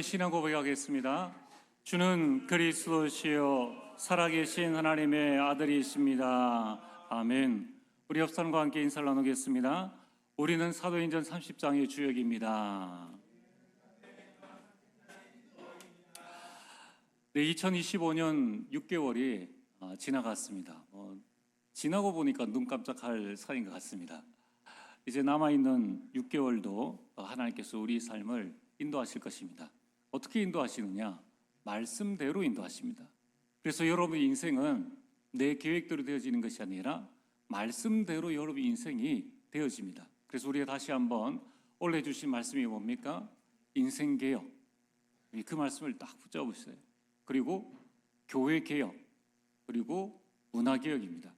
신앙 고백하겠습니다. 주는 그리스도시요 살아계신 하나님의 아들이십니다. 아멘. 우리 옆 사람과 함께 인사를 나누겠습니다. 우리는 사도행전 30장의 주역입니다. 네, 2025년 6개월이 지나갔습니다. 지나고 보니까 눈 깜짝할 사이인 것 같습니다. 이제 남아있는 6개월도 하나님께서 우리 삶을 인도하실 것입니다. 어떻게 인도하시느냐? 말씀대로 인도하십니다. 그래서 여러분의 인생은 내 계획대로 되어지는 것이 아니라 말씀대로 여러분의 인생이 되어집니다. 그래서 우리가 다시 한번 오늘 해주신 말씀이 뭡니까? 인생개혁. 그 말씀을 딱 붙잡으세요. 그리고 교회개혁, 그리고 문화개혁입니다.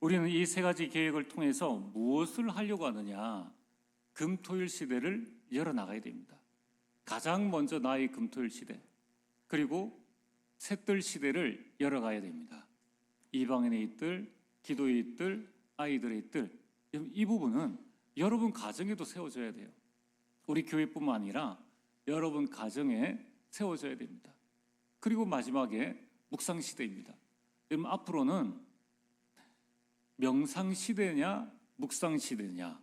우리는 이 세 가지 계획을 통해서 무엇을 하려고 하느냐? 금토일 시대를 열어나가야 됩니다. 가장 먼저 나의 금토일 시대, 그리고 셋들 시대를 열어가야 됩니다. 이방인의 뜰, 기도의 뜰, 아이들의 뜰. 이 부분은 여러분 가정에도 세워져야 돼요. 우리 교회뿐만 아니라 여러분 가정에 세워져야 됩니다. 그리고 마지막에 묵상 시대입니다. 여러분 앞으로는 명상 시대냐 묵상 시대냐,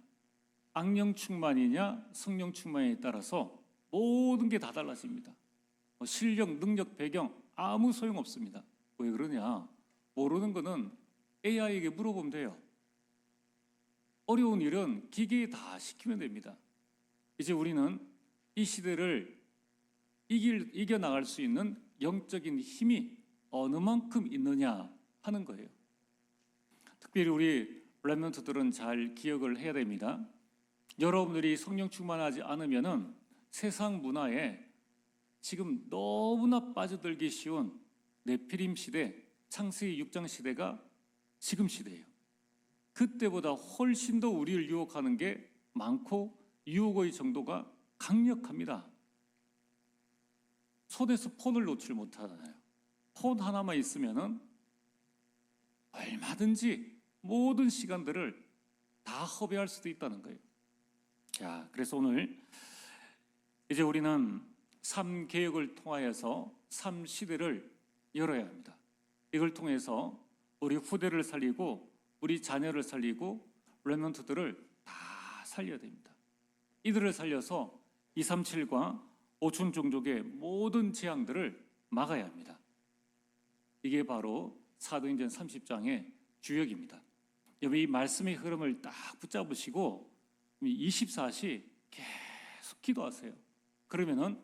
악령 충만이냐 성령 충만에 따라서 모든 게 다 달라집니다. 실력, 능력, 배경 아무 소용없습니다. 왜 그러냐? 모르는 거는 AI에게 물어보면 돼요. 어려운 일은 기계에 다 시키면 됩니다. 이제 우리는 이 시대를 이겨나갈 수 있는 영적인 힘이 어느 만큼 있느냐 하는 거예요. 특별히 우리 렘넌트들은 잘 기억을 해야 됩니다. 여러분들이 성령 충만하지 않으면은 세상 문화에 지금 너무나 빠져들기 쉬운 네피림 시대, 창세기 6장 시대가 지금 시대예요. 그때보다 훨씬 더 우리를 유혹하는 게 많고 유혹의 정도가 강력합니다. 손에서 폰을 놓질 못하잖아요. 폰 하나만 있으면은 얼마든지 모든 시간들을 다 허비할 수도 있다는 거예요. 자, 그래서 오늘 이제 우리는 삶 개혁을 통하여서 삶 시대를 열어야 합니다. 이걸 통해서 우리 후대를 살리고 우리 자녀를 살리고 렘넌트들을 다 살려야 됩니다. 이들을 살려서 237과 5천 종족의 모든 재앙들을 막아야 합니다. 이게 바로 사도행전 30장의 주역입니다. 여러분 이 말씀의 흐름을 딱 붙잡으시고 24시 계속 기도하세요. 그러면은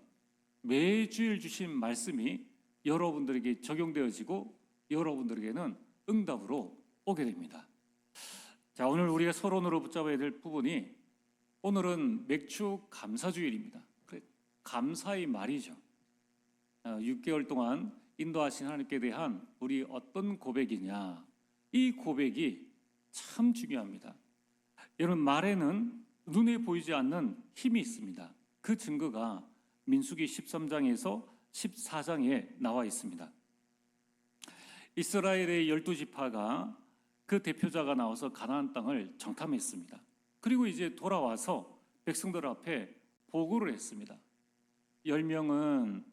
매주일 주신 말씀이 여러분들에게 적용되어지고 여러분들에게는 응답으로 오게 됩니다. 자, 오늘 우리가 서론으로 붙잡아야 될 부분이 오늘은 맥주 감사주일입니다. 감사의 말이죠. 6개월 동안 인도하신 하나님께 대한 우리 어떤 고백이냐, 이 고백이 참 중요합니다. 여러분 말에는 눈에 보이지 않는 힘이 있습니다. 그 증거가 민수기 13장에서 14장에 나와 있습니다. 이스라엘의 12지파가 그 대표자가 나와서 가나안 땅을 정탐했습니다. 그리고 이제 돌아와서 백성들 앞에 보고를 했습니다. 10명은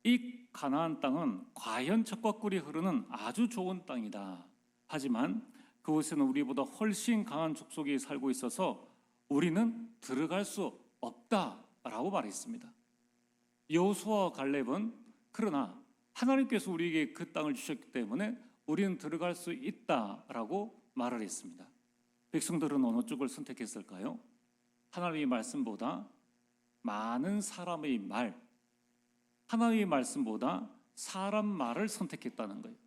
이 가나안 땅은 과연 젖과 꿀이 흐르는 아주 좋은 땅이다. 하지만 그곳에는 우리보다 훨씬 강한 족속이 살고 있어서 우리는 들어갈 수 없다라고 말했습니다. 여호수아와 갈렙은 그러나 하나님께서 우리에게 그 땅을 주셨기 때문에 우리는 들어갈 수 있다라고 말을 했습니다. 백성들은 어느 쪽을 선택했을까요? 하나님의 말씀보다 많은 사람의 말, 하나님의 말씀보다 사람 말을 선택했다는 거예요.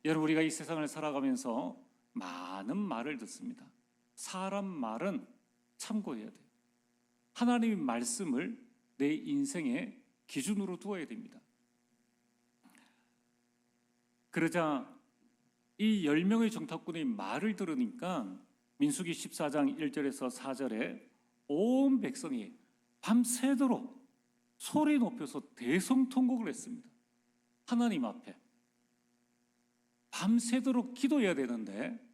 여러분 우리가 이 세상을 살아가면서 많은 말을 듣습니다. 사람 말은 참고해야 돼요. 하나님의 말씀을 내 인생의 기준으로 두어야 됩니다. 그러자 이 10명의 정탐꾼의 말을 들으니까 민수기 14장 1절에서 4절에 온 백성이 밤새도록 소리 높여서 대성통곡을 했습니다. 하나님 앞에 밤새도록 기도해야 되는데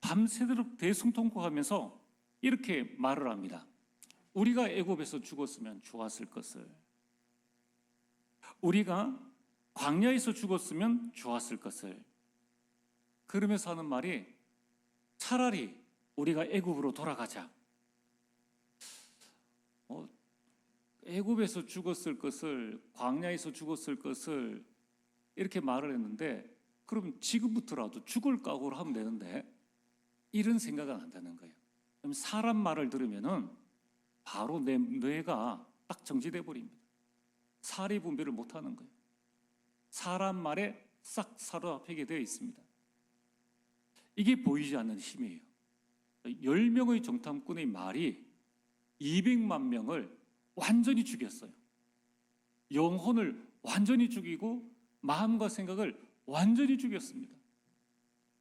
밤새도록 대성통곡하면서 이렇게 말을 합니다. 우리가 애굽에서 죽었으면 좋았을 것을. 우리가 광야에서 죽었으면 좋았을 것을. 그러면서 하는 말이 차라리 우리가 애굽으로 돌아가자. 애굽에서 죽었을 것을, 광야에서 죽었을 것을 이렇게 말을 했는데, 그럼 지금부터라도 죽을 각오를 하면 되는데 이런 생각은 안 되는 거예요. 그럼 사람 말을 들으면은 바로 내 뇌가 딱 정지돼 버립니다. 사리 분별을 못 하는 거예요. 사람 말에 싹 사로잡히게 되어 있습니다. 이게 보이지 않는 힘이에요. 10명의 정탐꾼의 말이 200만 명을 완전히 죽였어요. 영혼을 완전히 죽이고 마음과 생각을 완전히 죽였습니다.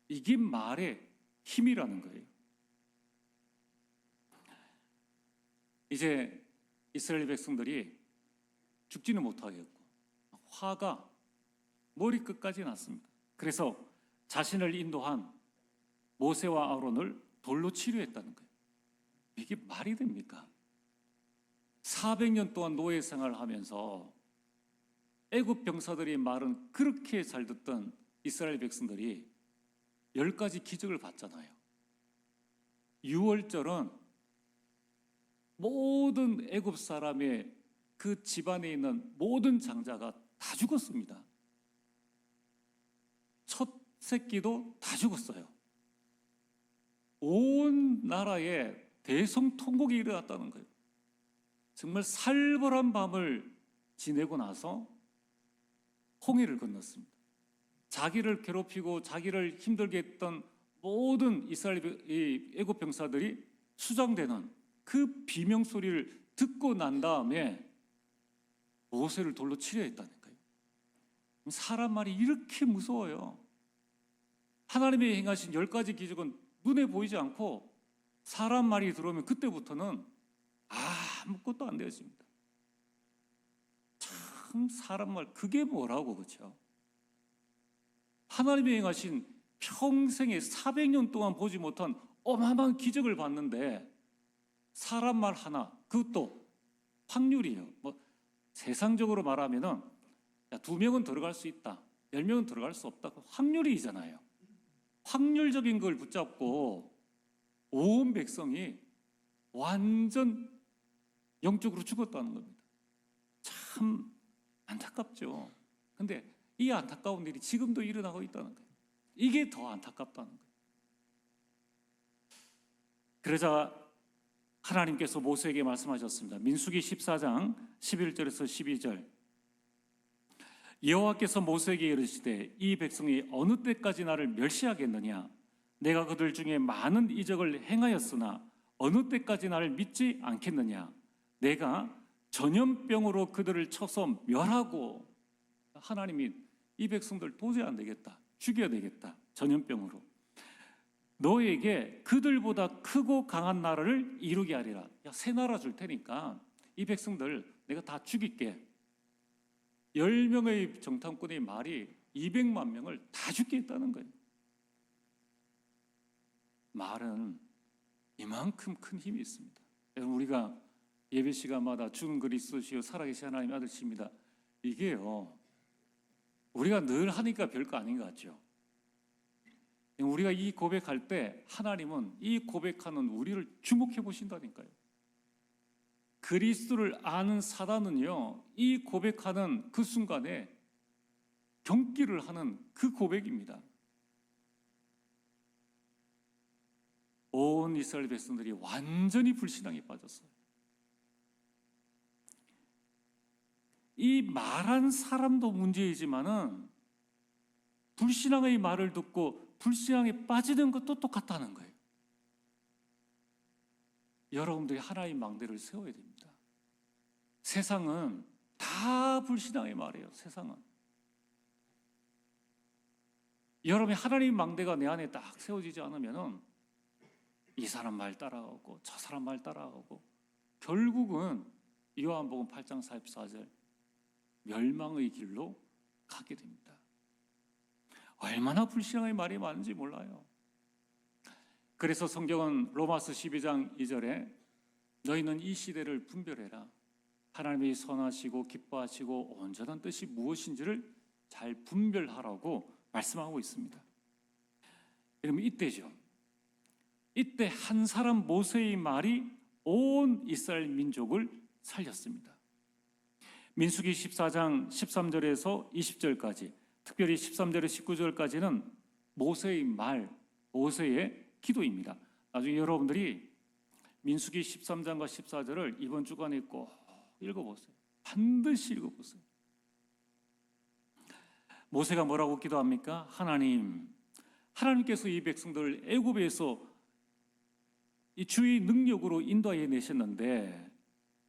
이게 말의 힘이라는 거예요. 이제 이스라엘 백성들이 죽지는 못하겠고 화가 머리끝까지 났습니다. 그래서 자신을 인도한 모세와 아론을 돌로 치료했다는 거예요. 이게 말이 됩니까? 400년 동안 노예 생활을 하면서 애굽 병사들의 말은 그렇게 잘 듣던 이스라엘 백성들이 10가지 기적을 봤잖아요. 유월절은 모든 애굽 사람의 그 집안에 있는 모든 장자가 다 죽었습니다. 첫 새끼도 다 죽었어요. 온 나라에 대성통곡이 일어났다는 거예요. 정말 살벌한 밤을 지내고 나서 홍해를 건넜습니다. 자기를 괴롭히고 자기를 힘들게 했던 모든 이스라엘 애굽 병사들이 수장되는 그 비명 소리를 듣고 난 다음에 모세를 돌로 치려 했다는 거예요. 사람 말이 이렇게 무서워요. 하나님의 행하신 10가지 기적은 눈에 보이지 않고 사람 말이 들어오면 그때부터는 아무것도 안 되어집니다. 참 사람 말 그게 뭐라고, 그렇죠? 하나님이 행하신 평생에 400년 동안 보지 못한 어마어마한 기적을 봤는데 사람 말 하나, 그것도 확률이에요. 세상적으로 말하면은 2명은 들어갈 수 있다, 10명은 들어갈 수 없다, 확률이잖아요. 확률적인 걸 붙잡고 온 백성이 완전 영적으로 죽었다는 겁니다. 참 안타깝죠. 근데 이 안타까운 일이 지금도 일어나고 있다는 거예요. 이게 더 안타깝다는 거예요. 그러자 하나님께서 모세에게 말씀하셨습니다. 민수기 14장 11절에서 12절. 여호와께서 모세에게 이르시되 이 백성이 어느 때까지 나를 멸시하겠느냐? 내가 그들 중에 많은 이적을 행하였으나 어느 때까지 나를 믿지 않겠느냐? 내가 전염병으로 그들을 쳐서 멸하고. 하나님이 이 백성들 도저히 안 되겠다, 죽여야 되겠다, 전염병으로. 너에게 그들보다 크고 강한 나라를 이루게 하리라. 새 나라 줄 테니까 이 백성들 내가 다 죽일게. 10명의 정탐꾼의 말이 200만 명을 다 죽게 했다는 거예요. 말은 이만큼 큰 힘이 있습니다. 여러분, 우리가 예배 시간마다 준 그리스도시요 살아계신 하나님의 아들이십니다, 이게요 우리가 늘 하니까 별거 아닌 것 같죠. 우리가 이 고백할 때 하나님은 이 고백하는 우리를 주목해 보신다니까요. 그리스도를 아는 사단은요, 이 고백하는 그 순간에 경기를 하는 그 고백입니다. 온 이스라엘 백성들이 완전히 불신앙에 빠졌어요. 이 말한 사람도 문제이지만은 불신앙의 말을 듣고 불신앙에 빠지는 것도 똑같다는 거예요. 여러분들이 하나의 망대를 세워야 됩니다. 세상은 다 불신앙의 말이에요. 세상은. 여러분이 하나님의 망대가 내 안에 딱 세워지지 않으면은 이 사람 말 따라가고 저 사람 말 따라가고 결국은 요한복음 8장 44절 멸망의 길로 가게 됩니다. 얼마나 불신앙의 말이 많은지 몰라요. 그래서 성경은 로마서 12장 2절에 너희는 이 시대를 분별해라. 하나님이 선하시고 기뻐하시고 온전한 뜻이 무엇인지를 잘 분별하라고 말씀하고 있습니다. 여러분, 이때죠. 이때 한 사람 모세의 말이 온 이스라엘 민족을 살렸습니다. 민수기 14장 13절에서 20절까지, 특별히 13절에서 19절까지는 모세의 말, 모세의 기도입니다. 나중에 여러분들이 민수기 13장과 14절을 이번 주간에 꼭 읽어보세요. 반드시 읽어보세요. 모세가 뭐라고 기도합니까? 하나님께서 이 백성들을 애굽에서 이 주의 능력으로 인도해 내셨는데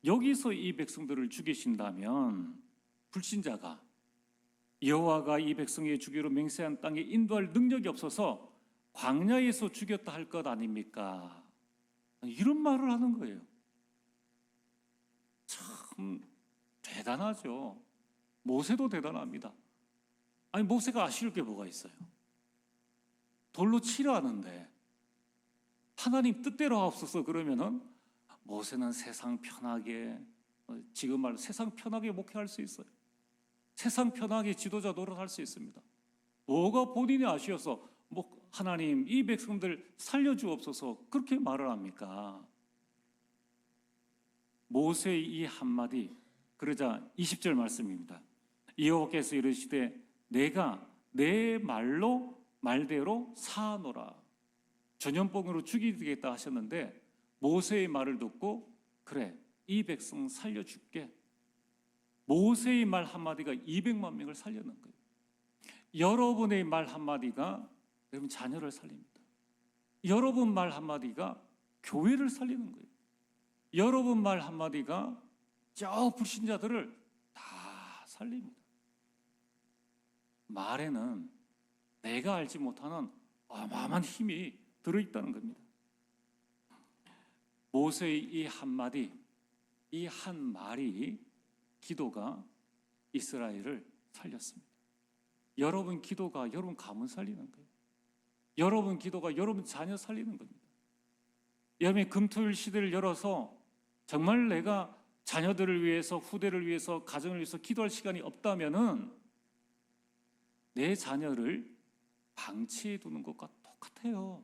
여기서 이 백성들을 죽이신다면 불신자가 여호와가 이 백성의 주기로 맹세한 땅에 인도할 능력이 없어서 광야에서 죽였다 할 것 아닙니까? 이런 말을 하는 거예요. 참 대단하죠. 모세도 대단합니다. 아니, 모세가 아쉬울 게 뭐가 있어요? 돌로 치려 하는데 하나님 뜻대로 하옵소서 그러면은 모세는 세상 편하게, 지금 말로 세상 편하게 목회할 수 있어요. 세상 편하게 지도자 노릇할 수 있습니다. 뭐가 본인이 아쉬워서 하나님 이 백성들 살려주옵소서 그렇게 말을 합니까? 모세의 이 한마디, 그러자 20절 말씀입니다. 여호와께서 이르시되 내가 내 말대로 사하노라. 전염병으로 죽이겠다 하셨는데 모세의 말을 듣고 그래, 이 백성 살려줄게. 모세의 말 한마디가 200만 명을 살려는 거예요. 여러분의 말 한마디가 여러분 자녀를 살립니다. 여러분 말 한마디가 교회를 살리는 거예요. 여러분 말 한마디가 저 불신자들을 다 살립니다. 말에는 내가 알지 못하는 어마어마한 힘이 들어있다는 겁니다. 모세의 이 한마디, 이 한 말이 기도가 이스라엘을 살렸습니다. 여러분 기도가 여러분 가문 살리는 거예요. 여러분 기도가 여러분 자녀 살리는 겁니다. 여러분이 금토일 시대를 열어서 정말 내가 자녀들을 위해서, 후대를 위해서, 가정을 위해서 기도할 시간이 없다면은 내 자녀를 방치해 두는 것과 똑같아요.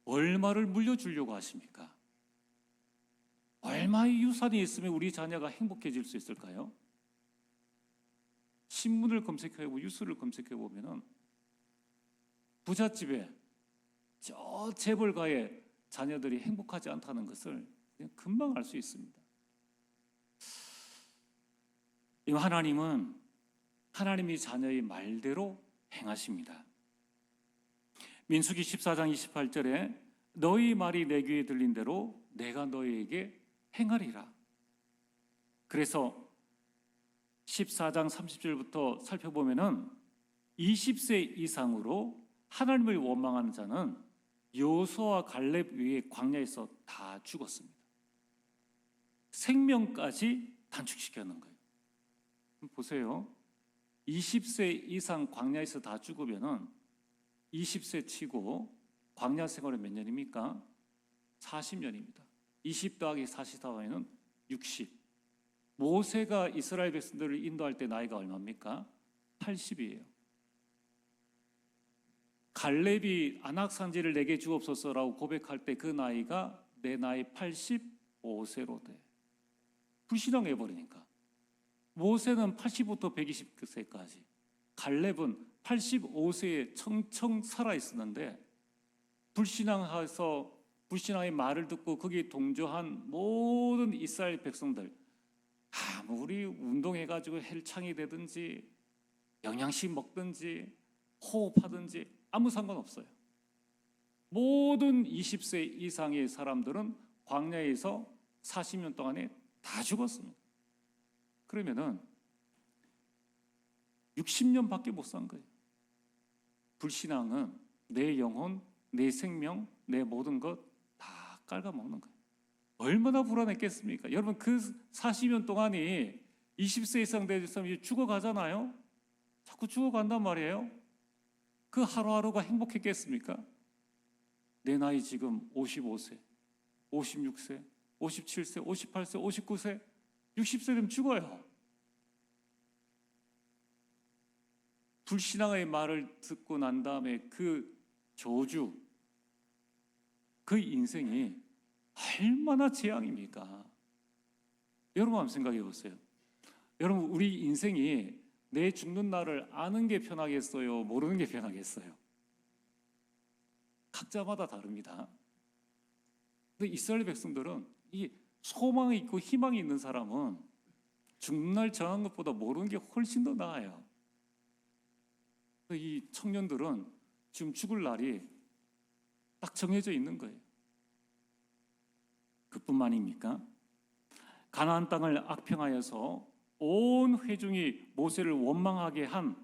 얼마를 물려주려고 하십니까? 얼마의 유산이 있으면 우리 자녀가 행복해질 수 있을까요? 신문을 검색해보고 뉴스를 검색해보면 부잣집에 저 재벌가의 자녀들이 행복하지 않다는 것을 그냥 금방 알 수 있습니다. 하나님은 하나님이 자녀의 말대로 행하십니다. 민수기 14장 28절에 너희 말이 내 귀에 들린 대로 내가 너희에게 행하리라. 그래서 14장 30절부터 살펴보면은 20세 이상으로 하나님을 원망하는 자는 여호수아와 갈렙 위에 광야에서 다 죽었습니다. 생명까지 단축시켜 놓은 거예요. 보세요. 20세 이상 광야에서 다 죽으면은 20세 치고 광야 생활은 몇 년입니까? 40년입니다. 20 더하기 40 하면 60. 모세가 이스라엘 백성들을 인도할 때 나이가 얼마입니까? 80이에요. 갈렙이 안악산지를 내게 주옵소서라고 고백할 때 그 나이가 내 나이 85세로 돼. 불신앙해 버리니까. 모세는 80부터 120세까지, 갈렙은 85세에 청청 살아 있었는데 불신앙해서 불신앙의 말을 듣고 거기에 동조한 모든 이스라엘 백성들, 아무리 운동해가지고 헬창이 되든지 영양식 먹든지 호흡하든지 아무 상관없어요. 모든 20세 이상의 사람들은 광야에서 40년 동안에 다 죽었습니다. 그러면은 60년밖에 못 산 거예요. 불신앙은 내 영혼, 내 생명, 내 모든 것 다 깔아먹는 거예요. 얼마나 불안했겠습니까? 여러분, 그 40년 동안이 20세 이상 되는 사람이 죽어가잖아요. 자꾸 죽어간단 말이에요. 그 하루하루가 행복했겠습니까? 내 나이 지금 55세, 56세, 57세, 58세, 59세, 60세 되면 죽어요. 불신앙의 말을 듣고 난 다음에 그 저주, 그 인생이 얼마나 재앙입니까? 여러분 한번 생각해 보세요. 여러분, 우리 인생이 내 죽는 날을 아는 게 편하겠어요? 모르는 게 편하겠어요? 각자마다 다릅니다. 근데 이스라엘 백성들은 이 소망이 있고 희망이 있는 사람은 죽는 날 정한 것보다 모르는 게 훨씬 더 나아요. 이 청년들은 지금 죽을 날이 딱 정해져 있는 거예요. 그뿐만입니까? 가나안 땅을 악평하여서 온 회중이 모세를 원망하게 한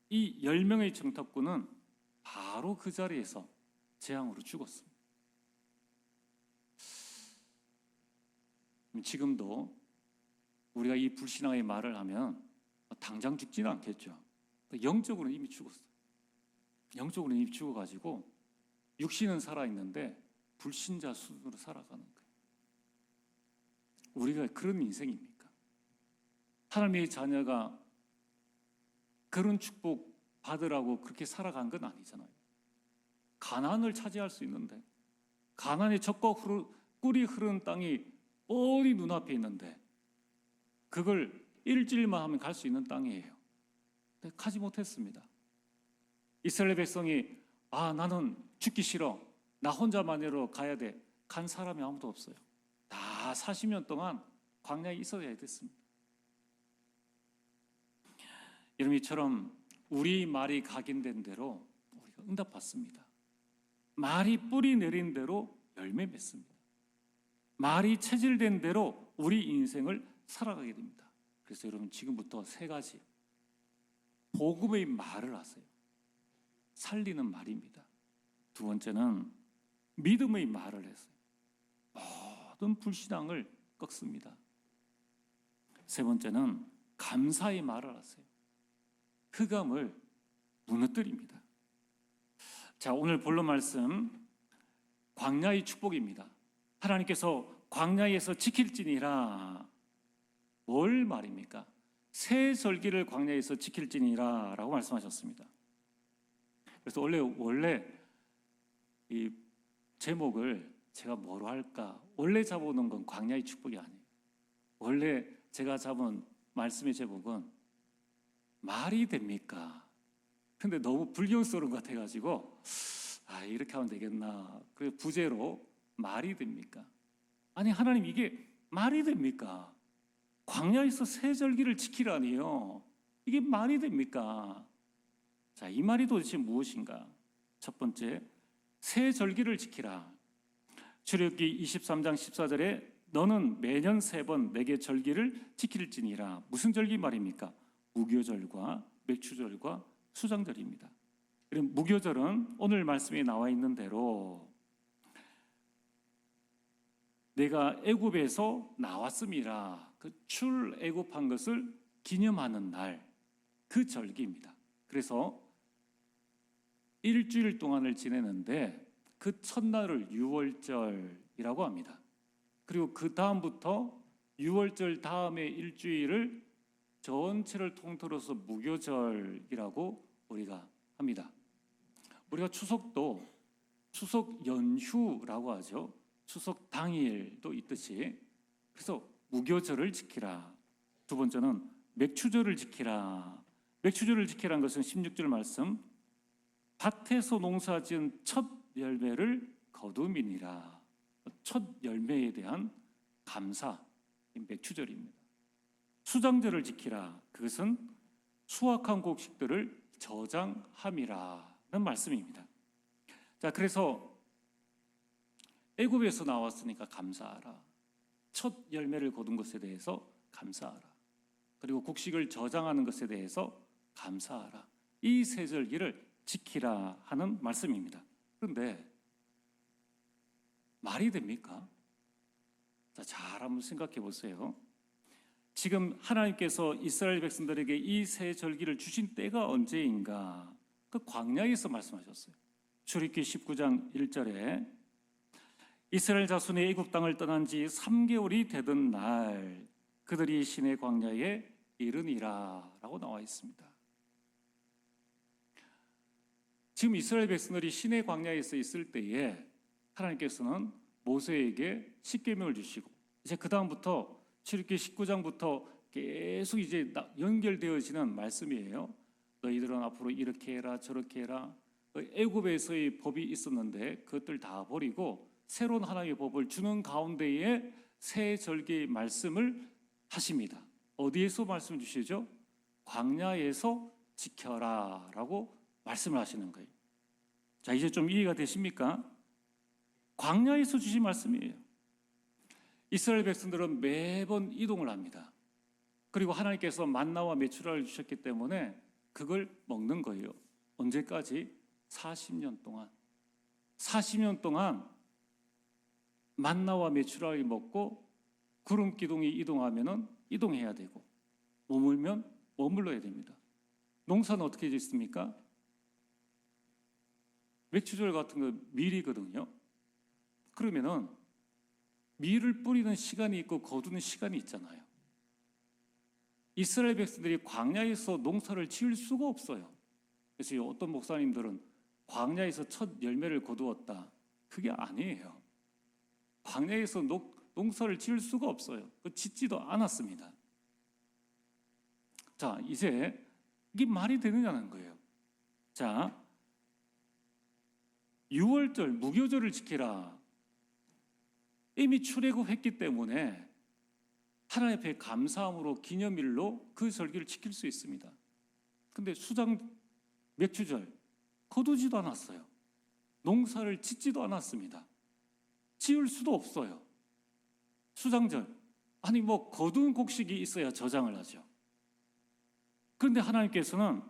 이 10명의 정탐꾼은 바로 그 자리에서 재앙으로 죽었습니다. 지금도 우리가 이 불신앙의 말을 하면 당장 죽지는 않겠죠. 영적으로는 이미 죽었어요. 영적으로는 이미 죽어가지고 육신은 살아있는데 불신자 수준으로 살아가는 거예요. 우리가 그런 인생입니까? 하나님의 자녀가 그런 축복 받으라고 그렇게 살아간 건 아니잖아요. 가나안을 차지할 수 있는데, 가나안의 젖과 꿀이 흐르는 땅이 뻔히 눈앞에 있는데 그걸 일주일만 하면 갈 수 있는 땅이에요. 근데 가지 못했습니다. 이스라엘 백성이 나는 죽기 싫어, 나 혼자만으로 가야 돼, 간 사람이 아무도 없어요. 다 40년 동안 광야에 있어야 됐습니다. 여러분, 이처럼 우리 말이 각인된 대로 우리가 응답받습니다. 말이 뿌리 내린 대로 열매 맺습니다. 말이 체질된 대로 우리 인생을 살아가게 됩니다. 그래서 여러분, 지금부터 3가지 복음의 말을 하세요. 살리는 말입니다. 2번째는 믿음의 말을 했어요. 모든 불신앙을 꺾습니다. 3번째는 감사의 말을 하세요. 흑암을 무너뜨립니다. 자, 오늘 본론 말씀 광야의 축복입니다. 하나님께서 광야에서 지킬지니라. 뭘 말입니까? 새 절기를 광야에서 지킬지니라 라고 말씀하셨습니다. 그래서 원래 이 제목을 제가 뭐로 할까? 원래 잡아놓은 건 광야의 축복이 아니에요. 원래 제가 잡은 말씀의 제목은 말이 됩니까? 근데 너무 불경스러운 것 같아가지고 이렇게 하면 되겠나. 그래서 부제로 말이 됩니까? 아니, 하나님, 이게 말이 됩니까? 광야에서 새 절기를 지키라니요. 이게 말이 됩니까? 자, 이 말이 도대체 무엇인가? 첫 번째, 새 절기를 지키라. 출애굽기 23장 14절에 너는 매년 3번 내게 절기를 지킬지니라. 무슨 절기 말입니까? 무교절과 맥추절과 수장절입니다. 그리고 무교절은 오늘 말씀에 나와 있는 대로 내가 애굽에서 나왔음이라, 그 출애굽한 것을 기념하는 날, 그 절기입니다. 그래서 일주일 동안을 지내는데 그 첫날을 유월절이라고 합니다. 그리고 그 다음부터 유월절 다음의 일주일을 전체를 통틀어서 무교절이라고 우리가 합니다. 우리가 추석도 추석 연휴라고 하죠. 추석 당일도 있듯이. 그래서 무교절을 지키라. 2번째는 맥추절을 지키라. 맥추절을 지키라는 것은 16절 말씀, 밭에서 농사지은 첫 열매를 거둠이니라. 첫 열매에 대한 감사, 맥추절입니다. 수장절을 지키라. 그것은 수확한 곡식들을 저장함이라는 말씀입니다. 자, 그래서 애굽에서 나왔으니까 감사하라. 첫 열매를 거둔 것에 대해서 감사하라. 그리고 곡식을 저장하는 것에 대해서 감사하라. 이 세 절기를 지키라 하는 말씀입니다. 그런데 말이 됩니까? 자, 잘 한번 생각해 보세요. 지금 하나님께서 이스라엘 백성들에게 이 세 절기를 주신 때가 언제인가? 그 광야에서 말씀하셨어요. 출애굽기 19장 1절에 이스라엘 자손이 애굽 땅을 떠난 지 3개월이 되던 날 그들이 시내 광야에 이르니라 라고 나와 있습니다. 지금 이스라엘 백성들이 시내 광야에서 있을 때에 하나님께서는 모세에게 십계명을 주시고 이제 그 다음부터 출애굽기 19장부터 계속 이제 연결되어지는 말씀이에요. 너희들은 앞으로 이렇게 해라 저렇게 해라. 애굽에서의 법이 있었는데 그것들 다 버리고 새로운 하나님의 법을 주는 가운데에 새 절기의 말씀을 하십니다. 어디에서 말씀 주시죠? 광야에서 지켜라 라고 말씀을 하시는 거예요. 자, 이제 좀 이해가 되십니까? 광야에서 주신 말씀이에요. 이스라엘 백성들은 매번 이동을 합니다. 그리고 하나님께서 만나와 메추라를 주셨기 때문에 그걸 먹는 거예요. 언제까지? 40년 동안. 40년 동안 만나와 메추라를 먹고 구름 기둥이 이동하면은 이동해야 되고 머물면 머물러야 됩니다. 농사는 어떻게 짓습니까? 맥추절 같은 거 밀이거든요. 그러면은 밀을 뿌리는 시간이 있고 거두는 시간이 있잖아요. 이스라엘 백성들이 광야에서 농사를 지을 수가 없어요. 그래서 어떤 목사님들은 광야에서 첫 열매를 거두었다. 그게 아니에요. 광야에서 농사를 지을 수가 없어요. 짓지도 않았습니다. 자, 이제 이게 말이 되느냐는 거예요. 자, 6월절 무교절을 지키라. 이미 출애굽했기 때문에 하나님 앞에 감사함으로 기념일로 그 절기를 지킬 수 있습니다. 근데 수장 맥추절 거두지도 않았어요. 농사를 짓지도 않았습니다. 지을 수도 없어요. 수장절 아니 뭐 거둔 곡식이 있어야 저장을 하죠. 그런데 하나님께서는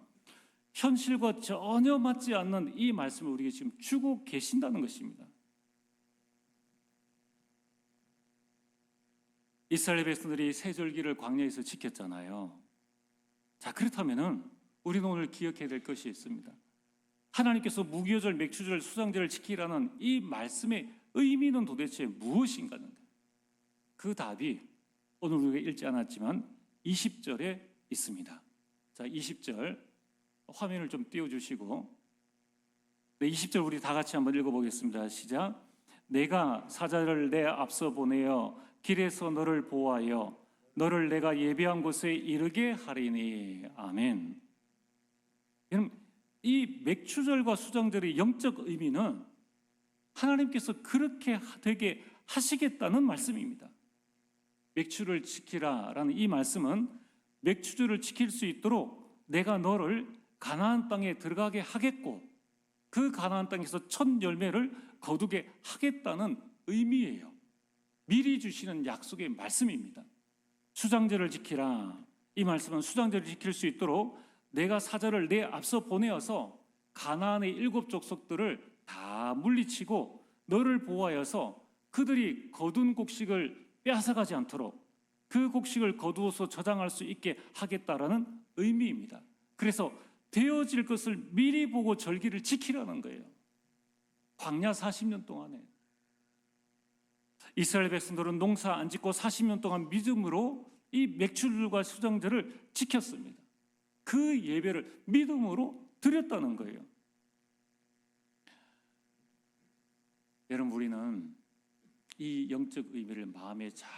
현실과 전혀 맞지 않는 이 말씀을 우리에게 지금 주고 계신다는 것입니다. 이스라엘 백성들이 세절기를 광야에서 지켰잖아요. 자, 그렇다면은 우리는 오늘 기억해야 될 것이 있습니다. 하나님께서 무교절, 맥추절, 수장절을 지키라는 이 말씀의 의미는 도대체 무엇인가는 거예요. 그 답이 오늘 우리가 읽지 않았지만 20절에 있습니다. 자, 20절 화면을 좀 띄워주시고 20절 우리 다 같이 한번 읽어보겠습니다. 시작. 내가 사자를 내 앞서 보내어 길에서 너를 보호하여 너를 내가 예비한 곳에 이르게 하리니. 아멘. 여러분, 이 맥추절과 수장절의 영적 의미는 하나님께서 그렇게 되게 하시겠다는 말씀입니다. 맥추를 지키라라는 이 말씀은 맥추절을 지킬 수 있도록 내가 너를 가나안 땅에 들어가게 하겠고 그 가나안 땅에서 첫 열매를 거두게 하겠다는 의미예요. 미리 주시는 약속의 말씀입니다. 수장절을 지키라. 이 말씀은 수장절을 지킬 수 있도록 내가 사자를 내 앞서 보내어서 가나안의 7 족속들을 다 물리치고 너를 보호하여서 그들이 거둔 곡식을 빼앗아가지 않도록 그 곡식을 거두어서 저장할 수 있게 하겠다라는 의미입니다. 그래서 되어질 것을 미리 보고 절기를 지키라는 거예요. 광야 40년 동안에 이스라엘 백성들은 농사 안 짓고 40년 동안 믿음으로 이 맥추절과 수장절을 지켰습니다. 그 예배를 믿음으로 드렸다는 거예요. 여러분, 우리는 이 영적 의미를 마음에 잘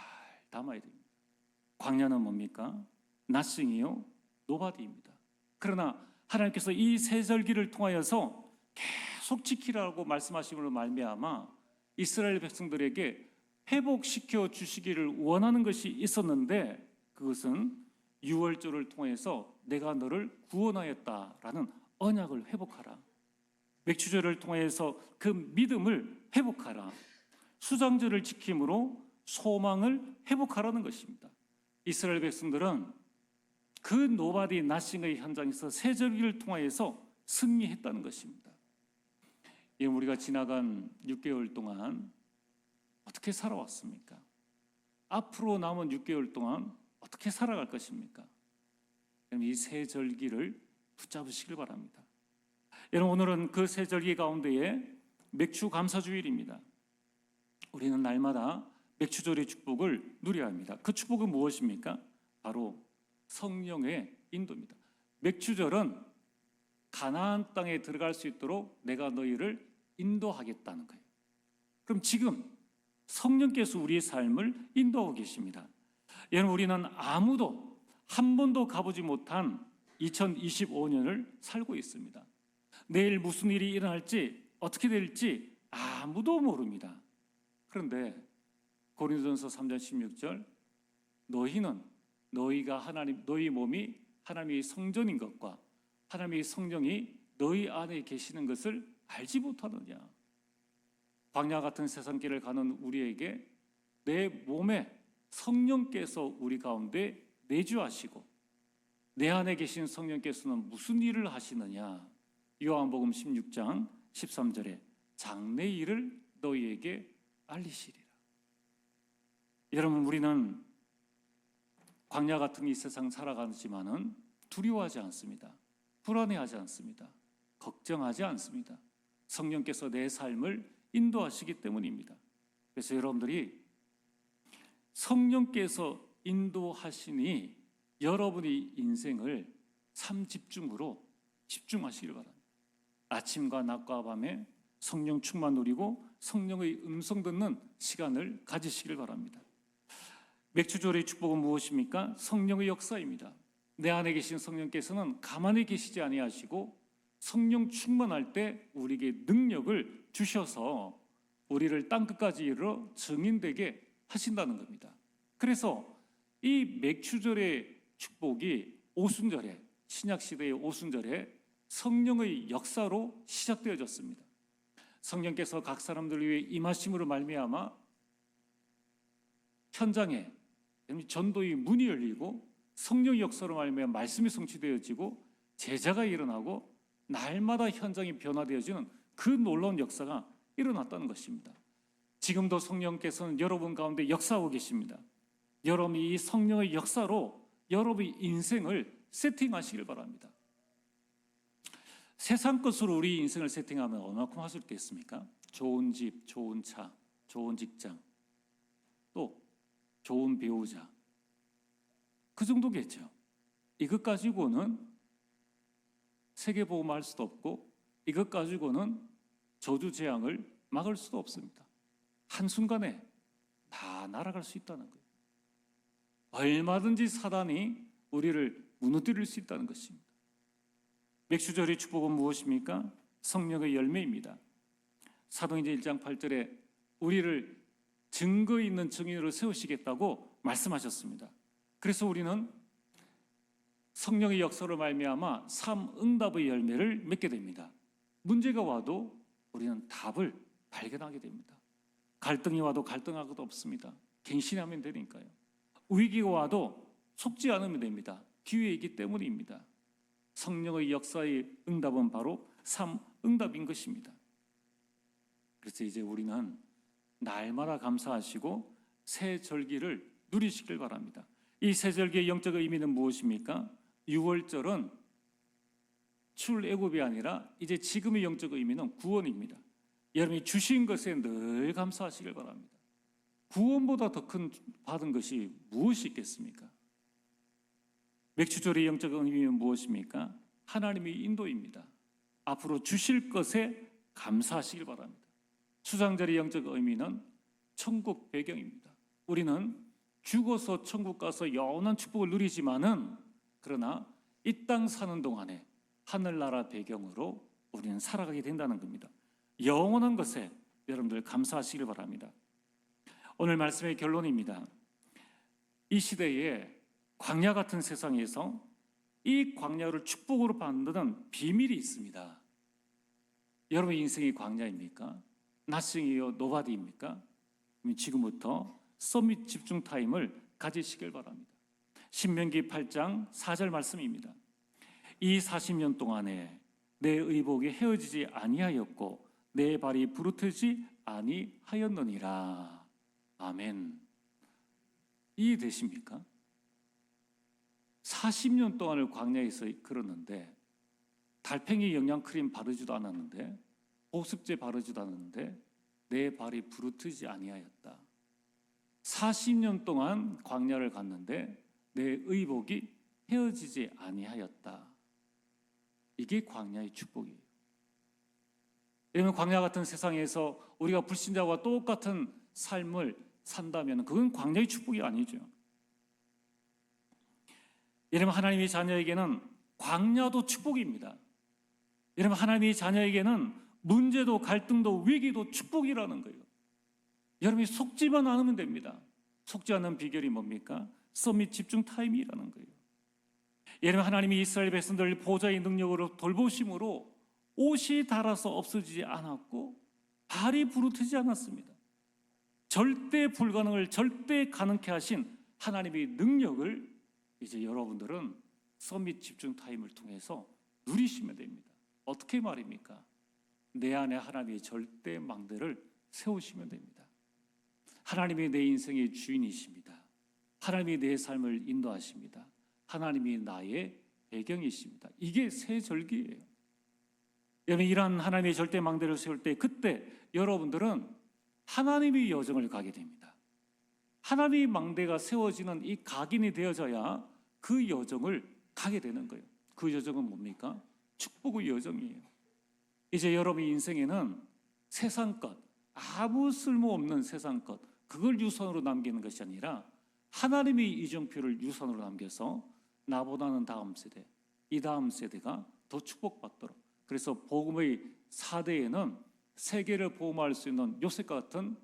담아야 됩니다. 광야는 뭡니까? nothing이요, nobody입니다. 그러나 하나님께서 이 세 절기를 통하여서 계속 지키라고 말씀하심으로 말미암아 이스라엘 백성들에게 회복시켜 주시기를 원하는 것이 있었는데 그것은 유월절을 통해서 내가 너를 구원하였다라는 언약을 회복하라. 맥추절을 통해서 그 믿음을 회복하라. 수장절을 지킴으로 소망을 회복하라는 것입니다. 이스라엘 백성들은 그 노바디 나싱의 현장에서 세 절기를 통하여서 승리했다는 것입니다. 우리가 지나간 6개월 동안 어떻게 살아왔습니까? 앞으로 남은 6개월 동안 어떻게 살아갈 것입니까? 이 세 절기를 붙잡으시길 바랍니다. 여러분, 오늘은 그 세 절기 가운데에 맥추 감사주일입니다. 우리는 날마다 맥추절의 축복을 누려야 합니다. 그 축복은 무엇입니까? 바로 성령의 인도입니다. 맥추절은 가나안 땅에 들어갈 수 있도록 내가 너희를 인도하겠다는 거예요. 그럼 지금 성령께서 우리의 삶을 인도하고 계십니다. 여러분, 우리는 아무도 한 번도 가보지 못한 2025년을 살고 있습니다. 내일 무슨 일이 일어날지, 어떻게 될지 아무도 모릅니다. 그런데 고린도전서 3장 16절, 너희가 너희 몸이 하나님의 성전인 것과 하나님의 성령이 너희 안에 계시는 것을 알지 못하느냐. 광야 같은 세상길을 가는 우리에게 내 몸에 성령께서 우리 가운데 내주하시고 내 안에 계신 성령께서는 무슨 일을 하시느냐. 요한복음 16장 13절에 장래 일을 너희에게 알리시리라. 여러분, 우리는 광야 같은 이 세상 살아가지만은 두려워하지 않습니다. 불안해하지 않습니다. 걱정하지 않습니다. 성령께서 내 삶을 인도하시기 때문입니다. 그래서 여러분들이 성령께서 인도하시니 여러분의 인생을 삶 집중으로 집중하시길 바랍니다. 아침과 낮과 밤에 성령 충만 누리고 성령의 음성 듣는 시간을 가지시길 바랍니다. 맥추절의 축복은 무엇입니까? 성령의 역사입니다. 내 안에 계신 성령께서는 가만히 계시지 아니하시고 성령 충만할 때 우리에게 능력을 주셔서 우리를 땅끝까지 이르러 증인되게 하신다는 겁니다. 그래서 이 맥추절의 축복이 오순절에, 신약시대의 오순절에 성령의 역사로 시작되어졌습니다. 성령께서 각 사람들을 위해 임하심으로 말미암아 현장에 전도의 문이 열리고 성령의 역사로 말미암아 말씀이 성취되어지고 제자가 일어나고 날마다 현장이 변화되어지는 그 놀라운 역사가 일어났다는 것입니다. 지금도 성령께서는 여러분 가운데 역사하고 계십니다. 여러분이 이 성령의 역사로 여러분의 인생을 세팅하시길 바랍니다. 세상 것으로 우리 인생을 세팅하면 얼마큼 할 수 있겠습니까? 좋은 집, 좋은 차, 좋은 직장, 또 좋은 배우자, 그 정도겠죠. 이것 가지고는 세계복음할 수도 없고 이것 가지고는 저주 재앙을 막을 수도 없습니다. 한순간에 다 날아갈 수 있다는 거예요. 얼마든지 사단이 우리를 무너뜨릴 수 있다는 것입니다. 맥추절의 축복은 무엇입니까? 성령의 열매입니다. 사도행전 1장 8절에 우리를 증거 있는 증인으로 세우시겠다고 말씀하셨습니다. 그래서 우리는 성령의 역사로 말미암아 삶 응답의 열매를 맺게 됩니다. 문제가 와도 우리는 답을 발견하게 됩니다. 갈등이 와도 갈등할 것도 없습니다. 갱신하면 되니까요. 위기가 와도 속지 않으면 됩니다. 기회이기 때문입니다. 성령의 역사의 응답은 바로 삶 응답인 것입니다. 그래서 이제 우리는 날마다 감사하시고 새 절기를 누리시길 바랍니다. 이 새 절기의 영적 의미는 무엇입니까? 6월절은 출애굽이 아니라 이제 지금의 영적 의미는 구원입니다. 여러분이 주신 것에 늘 감사하시길 바랍니다. 구원보다 더 큰 받은 것이 무엇이 있겠습니까? 맥추절의 영적 의미는 무엇입니까? 하나님의 인도입니다. 앞으로 주실 것에 감사하시길 바랍니다. 수장절의 영적 의미는 천국 배경입니다. 우리는 죽어서 천국 가서 영원한 축복을 누리지만은 그러나 이 땅 사는 동안에 하늘나라 배경으로 우리는 살아가게 된다는 겁니다. 영원한 것에 여러분들 감사하시길 바랍니다. 오늘 말씀의 결론입니다. 이 시대에 광야 같은 세상에서 이 광야를 축복으로 만드는 비밀이 있습니다. 여러분의 인생이 광야입니까? 나싱이요 노바디입니까? 지금부터 서밋 집중 타임을 가지시길 바랍니다. 신명기 8장 4절 말씀입니다. 이 40년 동안에 내 의복이 헤어지지 아니하였고 내 발이 부르트지 아니하였느니라. 아멘. 이해되십니까? 40년 동안을 광야에서 걸었는데 달팽이 영양크림 바르지도 않았는데 보습제 바르지도 않았는데 내 발이 부르트지 아니하였다. 40년 동안 광야를 갔는데 내 의복이 헤어지지 아니하였다. 이게 광야의 축복이에요. 왜냐하면 광야 같은 세상에서 우리가 불신자와 똑같은 삶을 산다면 그건 광야의 축복이 아니죠. 여러분, 하나님의 자녀에게는 광야도 축복입니다. 여러분, 하나님의 자녀에게는 문제도 갈등도 위기도 축복이라는 거예요. 여러분이 속지만 않으면 됩니다. 속지 않는 비결이 뭡니까? 서밋 집중 타임이라는 거예요. 여러분, 하나님이 이스라엘 백성들을 보좌의 능력으로 돌보심으로 옷이 닳아서 없어지지 않았고 발이 부르트지 않았습니다. 절대 불가능을 절대 가능케 하신 하나님의 능력을 이제 여러분들은 서밋 집중 타임을 통해서 누리시면 됩니다. 어떻게 말입니까? 내 안에 하나님의 절대 망대를 세우시면 됩니다. 하나님이 내 인생의 주인이십니다. 하나님이 내 삶을 인도하십니다. 하나님이 나의 배경이십니다. 이게 새 절기예요. 여러분, 이러한 하나님의 절대 망대를 세울 때 그때 여러분들은 하나님의 여정을 가게 됩니다. 하나님의 망대가 세워지는 이 각인이 되어져야 그 여정을 가게 되는 거예요. 그 여정은 뭡니까? 축복의 여정이에요. 이제 여러분의 인생에는 세상 것, 아무 쓸모없는 세상 것, 그걸 유선으로 남기는 것이 아니라 하나님의 이정표를 유선으로 남겨서 나보다는 다음 세대, 이 다음 세대가 더 축복받도록, 그래서 복음의 4대에는 세계를 보험할 수 있는 요셉과 같은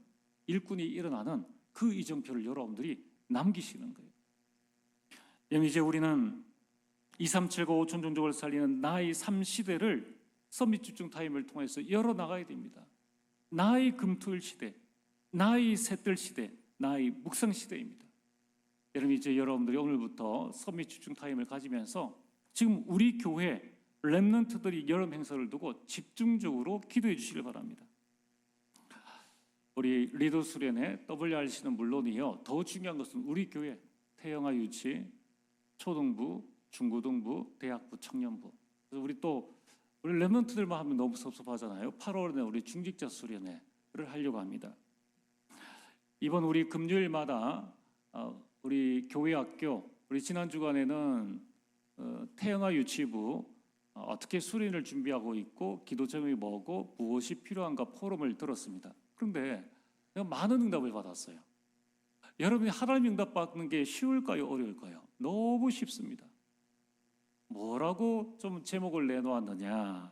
일꾼이 일어나는 그 이정표를 여러분들이 남기시는 거예요. 이제 우리는 2379 5천 종족을 살리는 나의 3시대를 서밋 집중 타임을 통해서 열어나가야 됩니다. 나의 금토일 시대, 나의 셋들 시대, 나의 묵상 시대입니다. 여러분, 이제 여러분들이 오늘부터 서밋 집중 타임을 가지면서 지금 우리 교회 렘넌트들이 여름 행사를 두고 집중적으로 기도해 주시길 바랍니다. 우리 리더 수련회 WRC는 물론이요, 더 중요한 것은 우리 교회 태영아 유치, 초등부, 중고등부, 대학부, 청년부. 그래서 우리 렘넌트들만 하면 너무 섭섭하잖아요. 8월에 우리 중직자 수련회를 하려고 합니다. 이번 우리 금요일마다 우리 교회 학교, 우리 지난 주간에는 태영아 유치부 어떻게 수련을 준비하고 있고 기도 제목이 뭐고 무엇이 필요한가 포럼을 들었습니다. 그런데 내가 많은 응답을 받았어요. 여러분이 하나님 응답 받는 게 쉬울까요? 어려울까요? 너무 쉽습니다. 뭐라고 좀 제목을 내놓았느냐?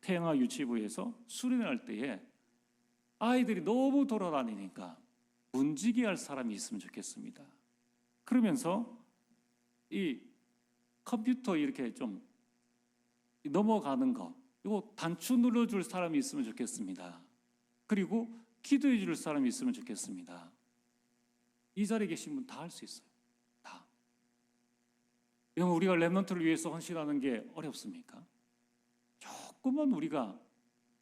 태영아 유치부에서 수련을 할 때에 아이들이 너무 돌아다니니까 문지기 할 사람이 있으면 좋겠습니다. 그러면서 이 컴퓨터 이렇게 좀 넘어가는 거, 이거 단추 눌러줄 사람이 있으면 좋겠습니다. 그리고 기도해 줄 사람이 있으면 좋겠습니다. 이 자리에 계신 분 다 할 수 있어요. 다. 이건 우리가 렘넌트를 위해서 헌신하는 게 어렵습니까? 조금만 우리가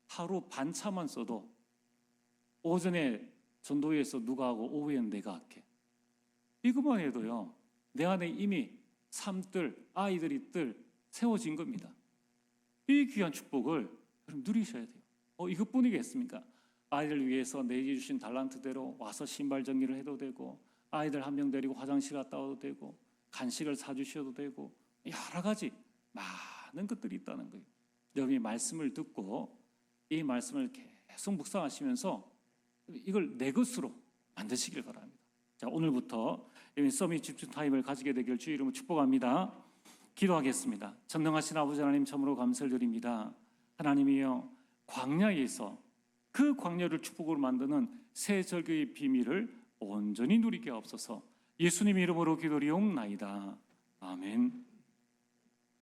하루 반차만 써도 오전에 전도회에서 누가 하고 오후에는 내가 할게. 이것만 해도요, 내 안에 이미 삶들, 아이들이 뜰 세워진 겁니다. 이 귀한 축복을 여러분 누리셔야 돼요. 이것뿐이겠습니까? 아이들 위해서 내주신 달란트대로 와서 신발 정리를 해도 되고, 아이들 한 명 데리고 화장실 갔다 와도 되고, 간식을 사주셔도 되고, 여러 가지 많은 것들이 있다는 거예요. 여러분이 말씀을 듣고 이 말씀을 계속 묵상하시면서 이걸 내 것으로 만드시길 바랍니다. 자, 오늘부터 서밋 집중 타임을 가지게 되길 주의 이름으로 축복합니다. 기도하겠습니다. 전능하신 아버지 하나님, 참으로 감사를 드립니다. 하나님이여, 광야에서 그 광야를 축복으로 만드는 새 절기의 비밀을 온전히 누리게 하옵소서. 예수님 이름으로 기도리옵나이다. 아멘.